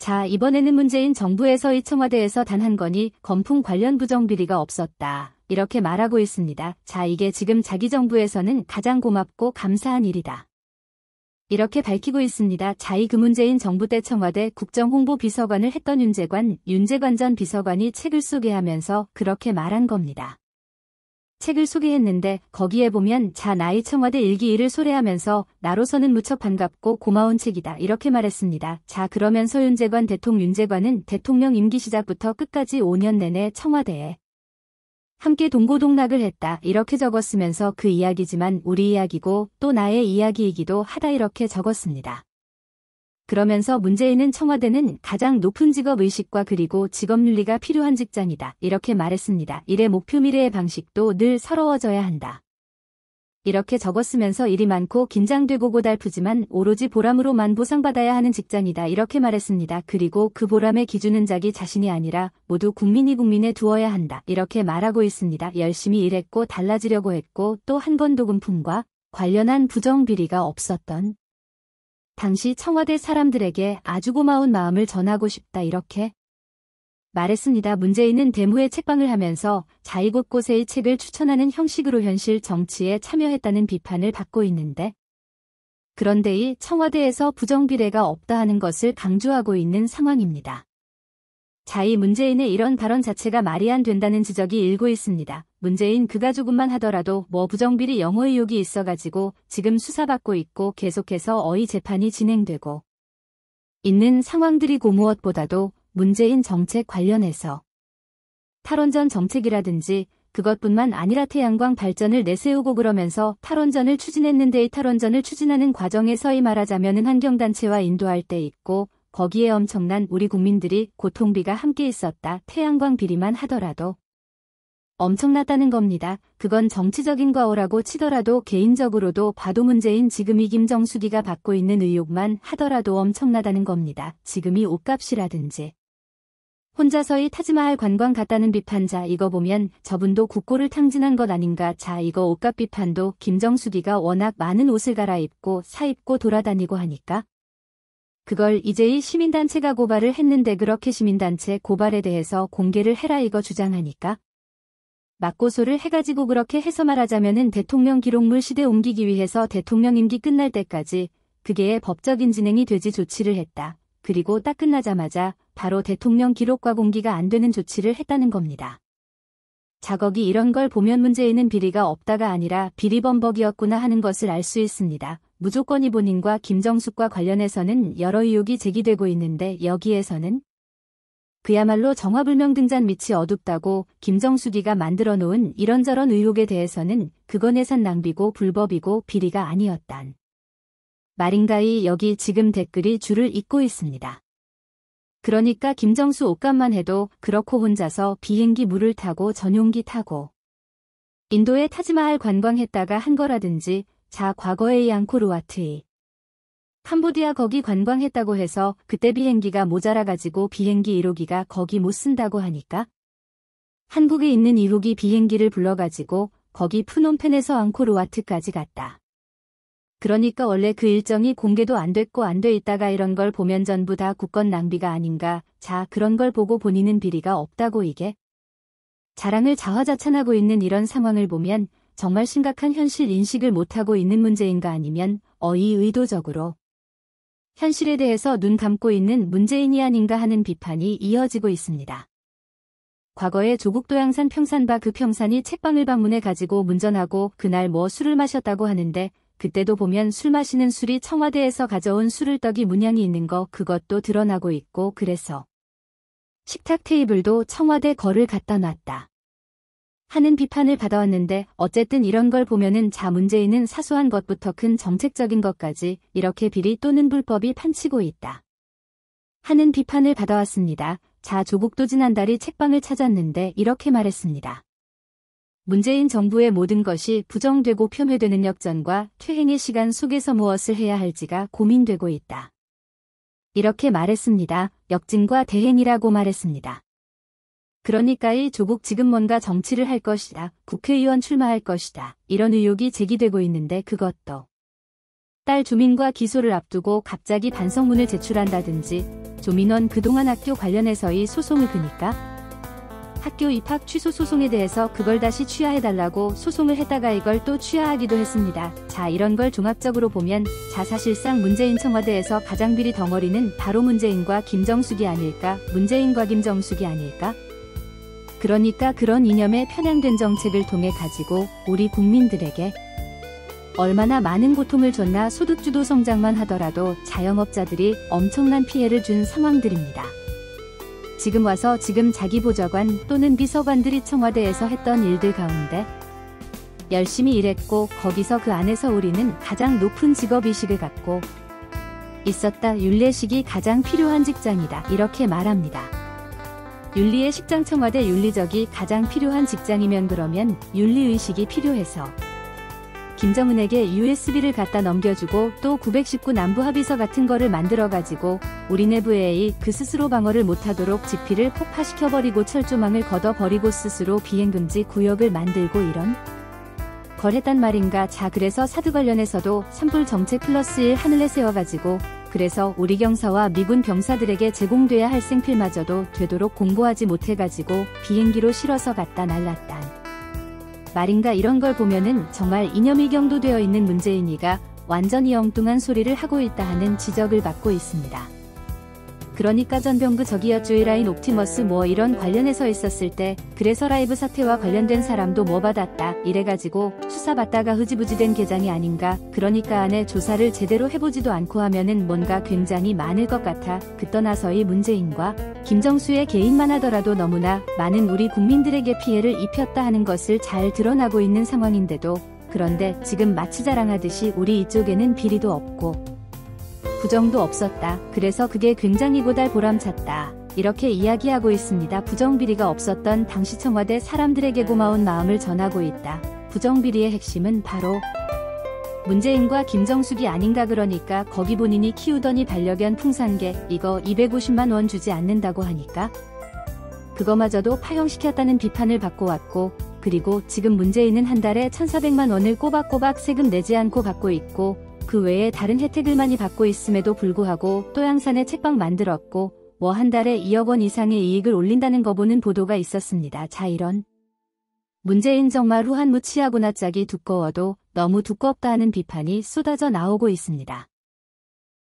자, 이번에는 문재인 정부에서의 청와대에서 단 한 건이 건풍 관련 부정비리가 없었다. 이렇게 말하고 있습니다. 자, 이게 지금 자기 정부에서는 가장 고맙고 감사한 일이다. 이렇게 밝히고 있습니다. 자, 그 문재인 정부 때 청와대 국정홍보비서관을 했던 윤재관 전 비서관이 책을 소개하면서 그렇게 말한 겁니다. 책을 소개했는데 거기에 보면 자, 나의 청와대 일기를 소개하면서 나로서는 무척 반갑고 고마운 책이다. 이렇게 말했습니다. 자, 그러면서 윤재관은 대통령 임기 시작부터 끝까지 5년 내내 청와대에 함께 동고동락을 했다. 이렇게 적었으면서 그 이야기지만 우리 이야기고 또 나의 이야기이기도 하다. 이렇게 적었습니다. 그러면서 문재인은 청와대는 가장 높은 직업의식과 그리고 직업윤리가 필요한 직장이다. 이렇게 말했습니다. 일의 목표 미래의 방식도 늘 서러워져야 한다. 이렇게 적었으면서 일이 많고 긴장되고 고달프지만 오로지 보람으로만 보상받아야 하는 직장이다. 이렇게 말했습니다. 그리고 그 보람의 기준은 자기 자신이 아니라 모두 국민에 두어야 한다. 이렇게 말하고 있습니다. 열심히 일했고 달라지려고 했고 또 한 번도 금품과 관련한 부정비리가 없었던 당시 청와대 사람들에게 아주 고마운 마음을 전하고 싶다. 이렇게 말했습니다. 문재인은 대무의 책방을 하면서 자이 곳곳의 책을 추천하는 형식으로 현실 정치에 참여했다는 비판을 받고 있는데 그런데 이 청와대에서 부정비리가 없다 하는 것을 강조하고 있는 상황입니다. 자, 이 문재인의 이런 발언 자체가 말이 안 된다는 지적이 일고 있습니다. 문재인 그가 조금만 하더라도 부정비리 영어 의혹이 있어가지고 지금 수사받고 있고 계속해서 어의 재판이 진행되고 있는 상황들이고 무엇보다도 문재인 정책 관련해서 탈원전 정책이라든지 그것뿐만 아니라 태양광 발전을 내세우고 그러면서 탈원전을 추진했는데 이 탈원전을 추진하는 과정에서의 말하자면은 환경단체와 인도할 때 있고 거기에 엄청난 우리 국민들이 고통비가 함께 있었다. 태양광 비리만 하더라도 엄청났다는 겁니다. 그건 정치적인 과오라고 치더라도 개인적으로도 봐도 문재인 지금이 김정숙이가 받고 있는 의혹만 하더라도 엄청나다는 겁니다. 지금이 옷값이라든지 혼자서의 타지마할 관광 갔다는 비판자 이거 보면 저분도 국고를 탕진한 것 아닌가. 자, 이거 옷값 비판도 김정숙이가 워낙 많은 옷을 갈아입고 사입고 돌아다니고 하니까 그걸 이제 이 시민단체가 고발을 했는데 그렇게 시민단체 고발에 대해서 공개를 해라 이거 주장하니까 맞고소를 해가지고 그렇게 해서 말하자면은 대통령 기록물 시대 옮기기 위해서 대통령 임기 끝날 때까지 그게 법적인 진행이 되지 조치를 했다. 그리고 딱 끝나자마자 바로 대통령 기록과 공개가 안 되는 조치를 했다는 겁니다. 자거기 이런 걸 보면 문재인은 비리가 없다가 아니라 비리범벅이었구나 하는 것을 알 수 있습니다. 무조건이 본인과 김정숙과 관련해서는 여러 의혹이 제기되고 있는데 여기에서는 그야말로 정화불명 등잔 밑이 어둡다고 김정숙이가 만들어 놓은 이런저런 의혹에 대해서는 그건 예산 낭비고 불법이고 비리가 아니었단 말인가이 여기 지금 댓글이 줄을 잇고 있습니다. 그러니까 김정수 옷값만 해도 그렇고 혼자서 비행기 물을 타고 전용기 타고 인도에 타지마할 관광했다가 한 거라든지 자 과거의 앙코르와트이 캄보디아 거기 관광했다고 해서 그때 비행기가 모자라가지고 비행기 1호기가 거기 못 쓴다고 하니까 한국에 있는 1호기 비행기를 불러가지고 거기 프놈펜에서 앙코르와트까지 갔다. 그러니까 원래 그 일정이 공개도 안 됐고 안 돼 있다가 이런 걸 보면 전부 다 국권 낭비가 아닌가. 자, 그런 걸 보고 본인은 비리가 없다고 이게 자랑을 자화자찬하고 있는 이런 상황을 보면 정말 심각한 현실 인식을 못하고 있는 문제인가 아니면 의도적으로 현실에 대해서 눈 감고 있는 문재인이 아닌가 하는 비판이 이어지고 있습니다. 과거에 조국 도양산 평산바 그 평산이 책방을 방문해 가지고 문전하고 그날 술을 마셨다고 하는데 그때도 보면 술 마시는 술이 청와대에서 가져온 술을 떡이 문양이 있는 거 그것도 드러나고 있고 그래서 식탁 테이블도 청와대 거를 갖다 놨다 하는 비판을 받아왔는데 어쨌든 이런 걸 보면은 자 문재인은 사소한 것부터 큰 정책적인 것까지 이렇게 비리 또는 불법이 판치고 있다 하는 비판을 받아왔습니다. 자 조국도 지난달이 책방을 찾았는데 이렇게 말했습니다. 문재인 정부의 모든 것이 부정되고 폄훼되는 역전과 퇴행의 시간 속에서 무엇을 해야 할지가 고민되고 있다. 이렇게 말했습니다. 역진과 대행이라고 말했습니다. 그러니까 이 조국 지금 뭔가 정치를 할 것이다. 국회의원 출마할 것이다. 이런 의혹이 제기되고 있는데 그것도 딸 조민과 기소를 앞두고 갑자기 반성문을 제출한다든지, 조민원 그동안 학교 관련해서의 소송을 그니까 학교 입학 취소 소송에 대해서 그걸 다시 취하해달라고 소송을 했다가 이걸 또 취하하기도 했습니다. 자, 이런 걸 종합적으로 보면 사실상 문재인 청와대에서 가장 비리 덩어리는 바로 문재인과 김정숙이 아닐까, 문재인과 김정숙이 아닐까? 그러니까 그런 이념에 편향된 정책을 통해 가지고 우리 국민들에게 얼마나 많은 고통을 줬나. 소득주도 성장만 하더라도 자영업자들이 엄청난 피해를 준 상황들입니다. 지금 와서 자기 보좌관 또는 비서관들이 청와대에서 했던 일들 가운데 열심히 일했고 거기서 그 안에서 우리는 가장 높은 직업의식을 갖고 있었다. 윤례식이 가장 필요한 직장이다. 이렇게 말합니다. 윤리의 식장, 청와대 윤리적이 가장 필요한 직장이면 그러면 윤리의식이 필요해서 김정은에게 USB를 갖다 넘겨주고 또 919 남부합의서 같은 거를 만들어가지고 우리 내부의 그 스스로 방어를 못하도록 지피를 폭파시켜버리고 철조망을 걷어버리고 스스로 비행금지 구역을 만들고 이런 걸 했단 말인가. 자, 그래서 사드 관련해서도 산불 정책 +1 하늘에 세워가지고 그래서 우리 경사와 미군 병사들에게 제공돼야 할 생필마저도 되도록 공부하지 못해가지고 비행기로 실어서 갖다 날랐단 말인가. 이런 걸 보면은 정말 이념이 경도되어 있는 문재인이가 완전히 엉뚱한 소리를 하고 있다 하는 지적을 받고 있습니다. 그러니까 전병그 저기요 조이라인 옵티머스 뭐 이런 관련해서 있었을 때 그래서 라이브 사태와 관련된 사람도 뭐 받았다 이래가지고 수사받다가 흐지부지 된 계장이 아닌가. 그러니까 안에 조사를 제대로 해보지도 않고 하면은 뭔가 굉장히 많을 것 같아. 그 떠나서의 문재인과 김정수의 개인만 하더라도 너무나 많은 우리 국민들에게 피해를 입혔다 하는 것을 잘 드러나고 있는 상황인데도 그런데 지금 마치 자랑하듯이 우리 이쪽에는 비리도 없고 부정도 없었다. 그래서 그게 굉장히 고달 보람찼다. 이렇게 이야기하고 있습니다. 부정비리가 없었던 당시 청와대 사람들에게 고마운 마음을 전하고 있다. 부정비리의 핵심은 바로 문재인과 김정숙이 아닌가. 그러니까 거기 본인이 키우더니 반려견 풍산개 이거 250만 원 주지 않는다고 하니까 그거마저도 파형시켰다는 비판을 받고 왔고 그리고 지금 문재인은 한 달에 1,400만 원을 꼬박꼬박 세금 내지 않고 받고 있고 그 외에 다른 혜택을 많이 받고 있음에도 불구하고 또 양산에 책방 만들었고 뭐 한 달에 2억 원 이상의 이익을 올린다는 거 보는 보도가 있었습니다. 자, 이런 문재인 정말 후한무치하고나 짝이 두꺼워도 너무 두껍다 하는 비판이 쏟아져 나오고 있습니다.